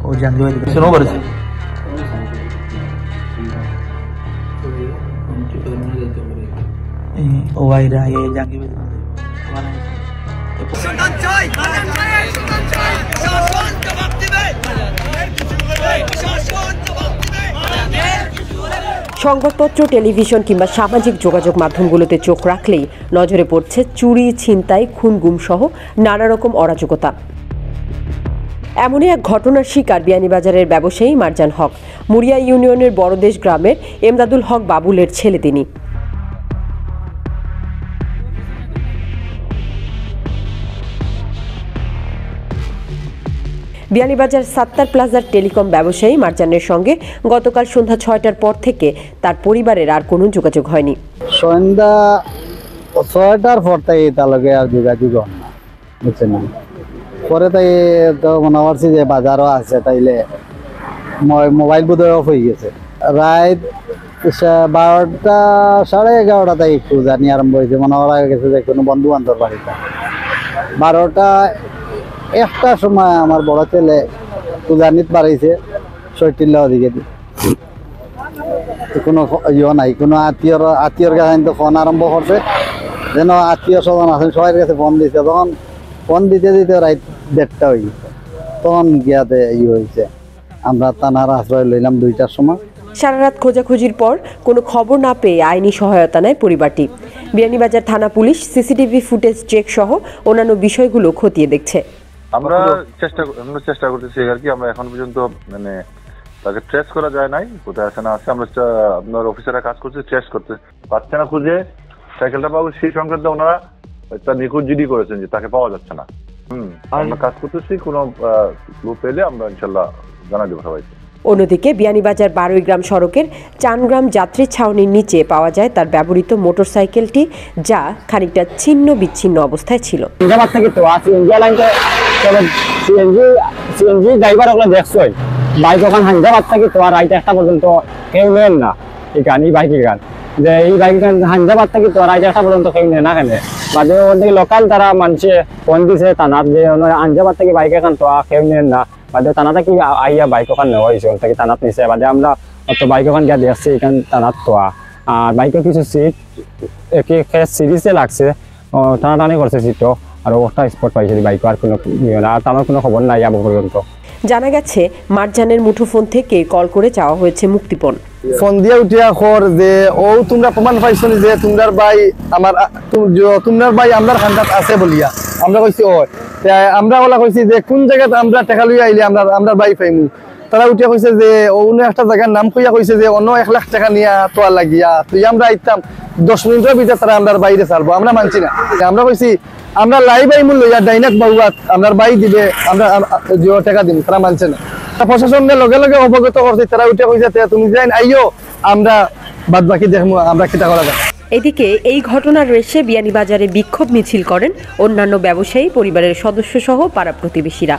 ও জানতে শুনো করেছে ও ভাইরা এই জাঙ্গি সংবাদপত্র, টেলিভিশন কিংবা সামাজিক যোগাযোগ মাধ্যমগুলোতে চোখ রাখলেই নজরে পড়ছে চুরি, ছিনতাই, খুন, গুম সহ নানা রকম অরাজকতা। এমনই এক ঘটনার শিকার বিয়ানীবাজারের ব্যবসায়ী মারজান হক। মুড়িয়া ইউনিয়নের বড়দেশ গ্রামের এমদাদুল হক বাবুলের ছেলে তিনি। বিয়ানীবাজার সাত্তার প্লাজার টেলিকম ব্যবসায়ী মারজানের সঙ্গে গতকাল সন্ধ্যা 6টার পর থেকে তার পরিবারের আর কোনো যোগাযোগ হয়নি। সন্ধ্যা 6টার পর থেকে তার লগে আর যোগাযোগ হয় না, বুঝছেন না। পরে তাই তো মনে করছি যে বাজারও আছে, তাইলে মোবাইল বোধহয় অফ হয়ে গেছে। রাত 12টা 11:30 তাই একটু জানি আরম্ভ হয়েছে, মনে করা গেছে যে কোনো বন্ধু বান্ধব বাড়িতে। 12টা 1টার সময় আমার বড় ছেলে পূজা নিতে পারাইছে শৈটিল্লা ওদিকে, কোনো ইয়ে নাই, কোনো আত্মীয়র কাছে তো ফোন আরম্ভ করছে, যেন আত্মীয় স্বজন আছেন সবাই কাছে ফোন দিচ্ছে। তখন ফোন দিতে দিতে রাত 1:30 হয়ে গেছে, তখন গিয়াতে ইয়ে হয়েছে। আমরা থানার আশ্রয় লইলাম 2টার সময়। সারা রাত খোঁজাখুঁজির পর কোনো খবর না পেয়ে আইনি সহায়তা নেয় পরিবারটি। বিয়ানীবাজার থানা পুলিশ সিসিটিভি ফুটেজ চেক সহ অন্যান্য বিষয়গুলো খতিয়ে দেখছে। আমরা চেষ্টা করতেছি আর কি। আমরা এখন পর্যন্ত মানে তাকে ট্রেস করা যায় নাই, কোথায় আছে না আছে। আমরা আপনার অফিসাররা কাজ করছে, ট্রেস করতে পারছে না, খুঁজে সাইকেলটা পাবো সেই সংক্রান্ত ওনারা একটা নিখোঁজ জিডি করেছেন যে তাকে পাওয়া যাচ্ছে না। আমরা কাজ করতেছি, কোনো গ্রুপ পেলে আমরা ইনশাল্লাহ জানাই দেবো সবাইকে। অন্যদিকে বিয়ানীবাজার 12 গ্রাম সড়কের চানগ্রাম যাত্রী ছাউনির নিচে পাওয়া যায় তার ব্যবহৃত মোটরসাইকেলটি, যা খানিকটা ছিন্ন বিচ্ছিন্ন অবস্থায় ছিল। সিএনজি ড্রাইভার ওগুলো দেখছই, বাইক ওখান হান্দাবাদ থেকে তো আর রাইতে 1টা পর্যন্ত কেউ নেন না। এই গান, এই বাইকের গান যে এই বাইক হান্দাবাদ থেকে তো রাইতে 1টা পর্যন্ত কেউ নেয় না। এখানে বাদে ওখান থেকে লোকাল তারা মানুষে ফোন দিছে থানার যে হান্দাবাদ থেকে বাইক এখান তো কেউ নেন না। বাদে থানা থেকে আইয়া বাইক ওখান নেওয়া হয়েছে, ওখান থেকে থানাত নিছে। বাদে আমরা তো বাইক ওখান গিয়ে দেখছি এখান থানাত তো। আর বাইকের কিছু সিট সিরিজে লাগছে, টানাটানি করছে সিটও, আর ওটা স্পট পাইছে বাইক। আর কোনো আর আমার কোনো খবর নাই আবু পর্যন্ত। জানা গেছে মারজানের মুঠোফোন থেকে কল করে চাওয়া হয়েছে মুক্তিপণ। ফোন দিয়ে উঠিয়া খর যে ও তোমরা প্রমাণ পাইছো যে তোমার ভাই আমার খান্দাত আছে বলিয়া। আমরা কইছি ও আমরা ওলা কইছি যে কোন জায়গাতে আমরা টাকা লইয়া আইলে আমরা ভাই পাইমু। তারা উঠিয়া কইছে যে অন্য একটা জায়গার নাম কইয়া কইছে যে অন্য 1 লাখ টাকা নিয়া তোয়া লাগিয়া তুই আমরা আইতাম 10 মিনিটের ভিতরে তারা আমরা বাইরে ছাড়বো। আমরা মানছি না। আমরা কইছি আমরা লাই বাই মূল্য ইয়া ডাইনাক বাবুয়াত আমরা বাই দিবে, আমরা টাকা দিন। তারা মানছে না। প্রশাসনের লগে লগে অবগত করছি, তারা উঠে কইছে তুমি যাই আইও, আমরা বাদ বাকি দেখবো আমরা কিটা করা যায়। এদিকে এই ঘটনার রেশে বিয়ানীবাজারে বিক্ষোভ মিছিল করেন অন্যান্য ব্যবসায়ী, পরিবারের সদস্য সহ পাড়া প্রতিবেশীরা।